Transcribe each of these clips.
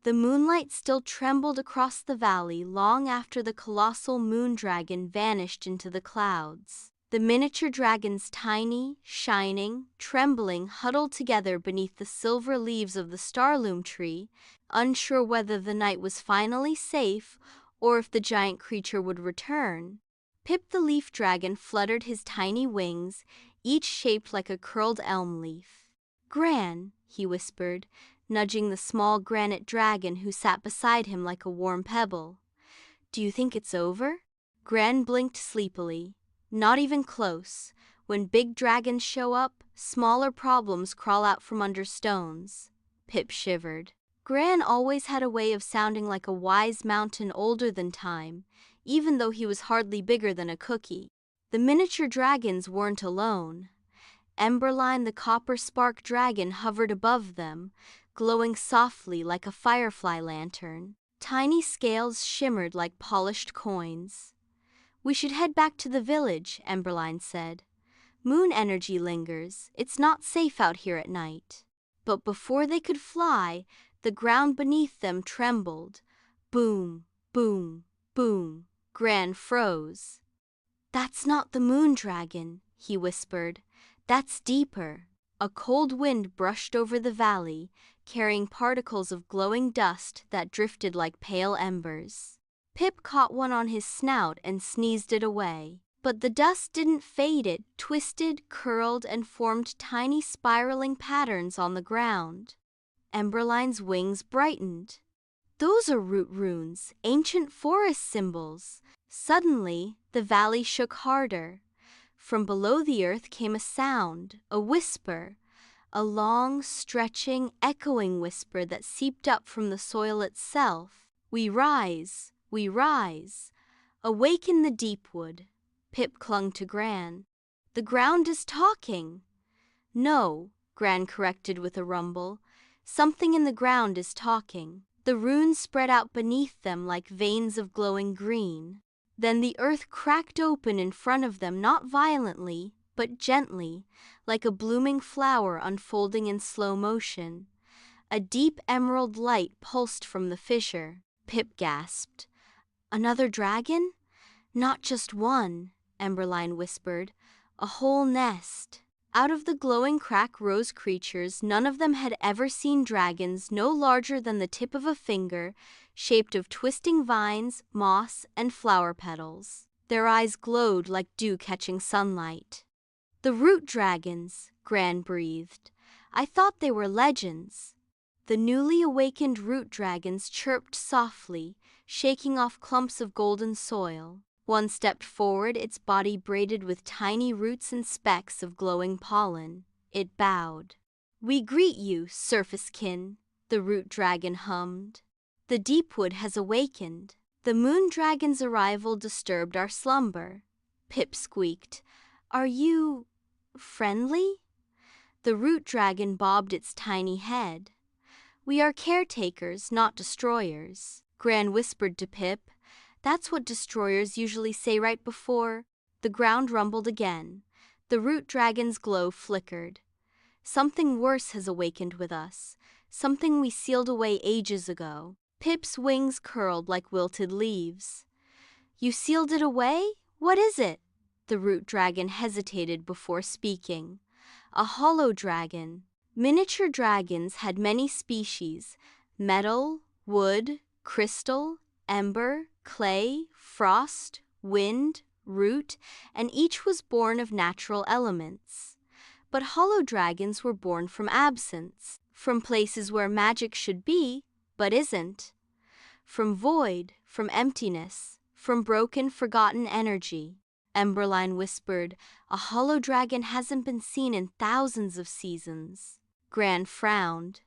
The moonlight still trembled across the valley long after the colossal moon dragon vanished into the clouds. The miniature dragons, tiny, shining, trembling, huddled together beneath the silver leaves of the starloom tree, unsure whether the night was finally safe or if the giant creature would return. Pip the Leaf Dragon fluttered his tiny wings, each shaped like a curled elm leaf. "Gran," he whispered, nudging the small Granite Dragon who sat beside him like a warm pebble. "Do you think it's over?" Gran blinked sleepily. "Not even close. When big dragons show up, smaller problems crawl out from under stones." Pip shivered. Gran always had a way of sounding like a wise mountain older than time, even though he was hardly bigger than a cookie. The miniature dragons weren't alone. Emberline the copper spark dragon hovered above them, glowing softly like a firefly lantern. Tiny scales shimmered like polished coins. "We should head back to the village," Emberline said. "Moon energy lingers. It's not safe out here at night." But before they could fly, the ground beneath them trembled. Boom, boom, boom. Gran froze. "That's not the moon dragon," he whispered. "That's deeper." A cold wind brushed over the valley, carrying particles of glowing dust that drifted like pale embers. Pip caught one on his snout and sneezed it away. But the dust didn't fade. It twisted, curled, and formed tiny spiraling patterns on the ground. Emberline's wings brightened. "Those are root runes, ancient forest symbols." Suddenly, the valley shook harder. From below the earth came a sound, a whisper, a long, stretching, echoing whisper that seeped up from the soil itself. "We rise, we rise. Awaken the Deepwood." Pip clung to Gran. "The ground is talking." "No," Gran corrected with a rumble. "Something in the ground is talking." The runes spread out beneath them like veins of glowing green. Then the earth cracked open in front of them, not violently, but gently, like a blooming flower unfolding in slow motion. A deep emerald light pulsed from the fissure. Pip gasped. "Another dragon?" "Not just one," Emberline whispered. "A whole nest." Out of the glowing crack rose creatures. None of them had ever seen dragons, no larger than the tip of a finger, shaped of twisting vines, moss, and flower petals. Their eyes glowed like dew catching sunlight. "The root dragons," Gran breathed. "I thought they were legends." The newly awakened root dragons chirped softly, shaking off clumps of golden soil. One stepped forward, its body braided with tiny roots and specks of glowing pollen. It bowed. "We greet you, surfacekin," the root dragon hummed. "The Deepwood has awakened." "The moon dragon's arrival disturbed our slumber," Pip squeaked. "Are you friendly?" The root dragon bobbed its tiny head. "We are caretakers, not destroyers," Gran whispered to Pip. "That's what destroyers usually say right before." The ground rumbled again. The root dragon's glow flickered. "Something worse has awakened with us. Something we sealed away ages ago." Pip's wings curled like wilted leaves. "You sealed it away? What is it?" The root dragon hesitated before speaking. "A hollow dragon." Miniature dragons had many species: metal, wood, crystal, ember, clay, frost, wind, root, and each was born of natural elements. But hollow dragons were born from absence, from places where magic should be, but isn't. From void, from emptiness, from broken, forgotten energy. Emberline whispered, "A hollow dragon hasn't been seen in thousands of seasons." Gran frowned.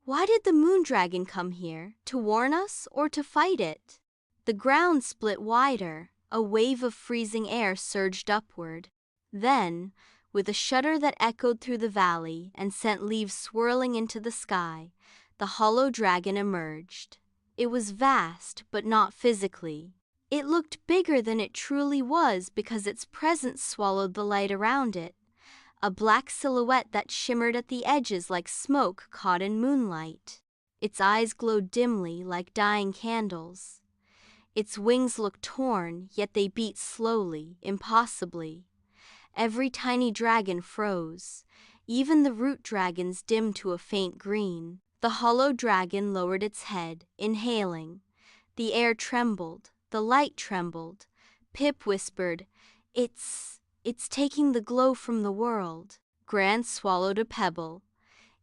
"Why did the moon dragon come here? To warn us or to fight it?" The ground split wider. A wave of freezing air surged upward. Then, with a shudder that echoed through the valley and sent leaves swirling into the sky, the hollow dragon emerged. It was vast, but not physically. It looked bigger than it truly was because its presence swallowed the light around it. A black silhouette that shimmered at the edges like smoke caught in moonlight. Its eyes glowed dimly like dying candles. Its wings looked torn, yet they beat slowly, impossibly. Every tiny dragon froze. Even the root dragons dimmed to a faint green. The hollow dragon lowered its head, inhaling. The air trembled. The light trembled. Pip whispered, It's taking the glow from the world." Gran swallowed a pebble.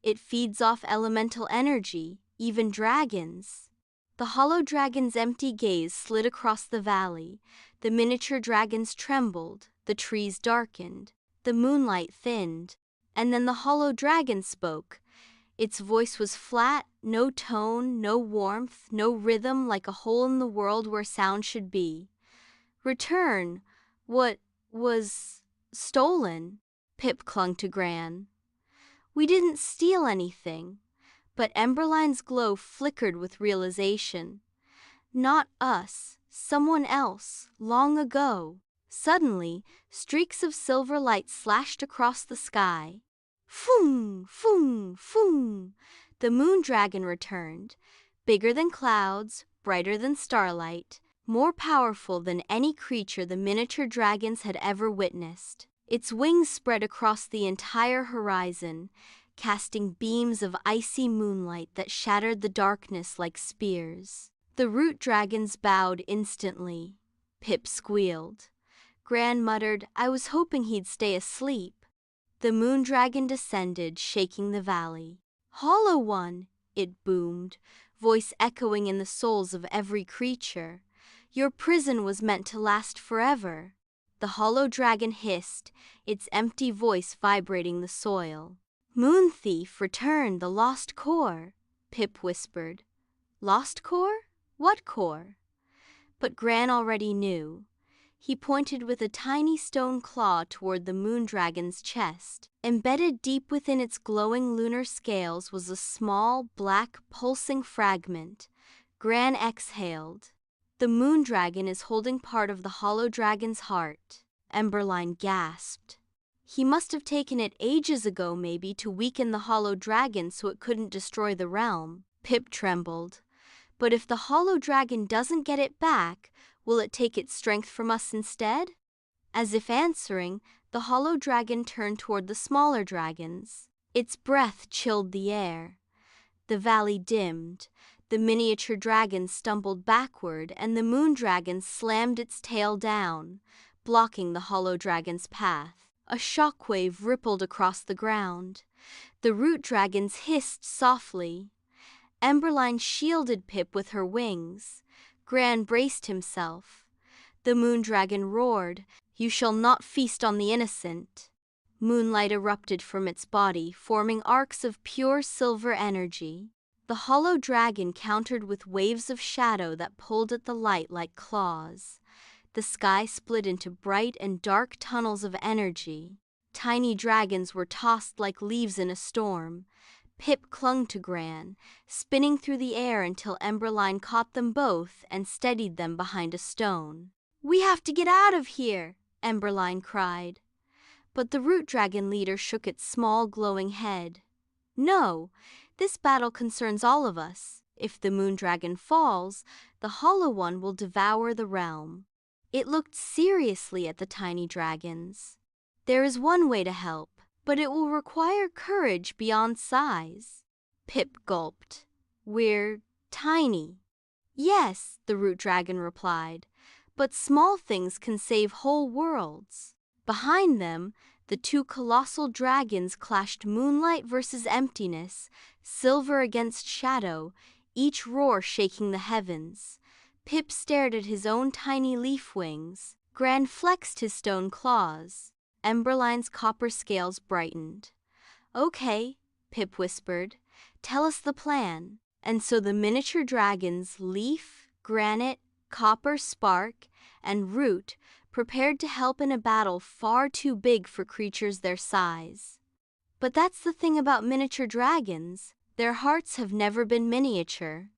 "It feeds off elemental energy, even dragons." The hollow dragon's empty gaze slid across the valley. The miniature dragons trembled, the trees darkened, the moonlight thinned. And then the hollow dragon spoke. Its voice was flat, no tone, no warmth, no rhythm, like a hole in the world where sound should be. "Return what was stolen." Pip clung to Gran. "We didn't steal anything." But Emberline's glow flickered with realization. "Not us, someone else, long ago." Suddenly, streaks of silver light slashed across the sky. Foom, foom, foom. The moon dragon returned, bigger than clouds, brighter than starlight, more powerful than any creature the miniature dragons had ever witnessed. Its wings spread across the entire horizon, casting beams of icy moonlight that shattered the darkness like spears. The root dragons bowed instantly. Pip squealed. Gran muttered, "I was hoping he'd stay asleep." The moon dragon descended, shaking the valley. "Hollow One," it boomed, voice echoing in the souls of every creature. "Your prison was meant to last forever." The hollow dragon hissed, its empty voice vibrating the soil. "Moon Thief, return the lost core," Pip whispered. "Lost core? What core?" But Gran already knew. He pointed with a tiny stone claw toward the moon dragon's chest. Embedded deep within its glowing lunar scales was a small, black, pulsing fragment. Gran exhaled. "The moon dragon is holding part of the hollow dragon's heart." Emberline gasped. "He must have taken it ages ago, maybe, to weaken the hollow dragon so it couldn't destroy the realm." Pip trembled. "But if the hollow dragon doesn't get it back, will it take its strength from us instead?" As if answering, the hollow dragon turned toward the smaller dragons. Its breath chilled the air. The valley dimmed. The miniature dragon stumbled backward, and the moon dragon slammed its tail down, blocking the hollow dragon's path. A shockwave rippled across the ground. The root dragons hissed softly. Emberline shielded Pip with her wings. Gran braced himself. The moon dragon roared, "You shall not feast on the innocent." Moonlight erupted from its body, forming arcs of pure silver energy. The hollow dragon countered with waves of shadow that pulled at the light like claws. The sky split into bright and dark tunnels of energy. Tiny dragons were tossed like leaves in a storm. Pip clung to Gran, spinning through the air until Emberline caught them both and steadied them behind a stone. "We have to get out of here," Emberline cried. But the root dragon leader shook its small glowing head. "No, this battle concerns all of us. If the moon dragon falls, the hollow one will devour the realm." It looked seriously at the tiny dragons. "There is one way to help, but it will require courage beyond size." Pip gulped. "We're tiny." "Yes," the root dragon replied, "but small things can save whole worlds." Behind them, the two colossal dragons clashed, moonlight versus emptiness, silver against shadow, each roar shaking the heavens. Pip stared at his own tiny leaf wings. Gran flexed his stone claws. Emberline's copper scales brightened. "Okay," Pip whispered. "Tell us the plan." And so the miniature dragons, Leaf, Granite, Copper, Spark, and Root, prepared to help in a battle far too big for creatures their size. But that's the thing about miniature dragons. Their hearts have never been miniature.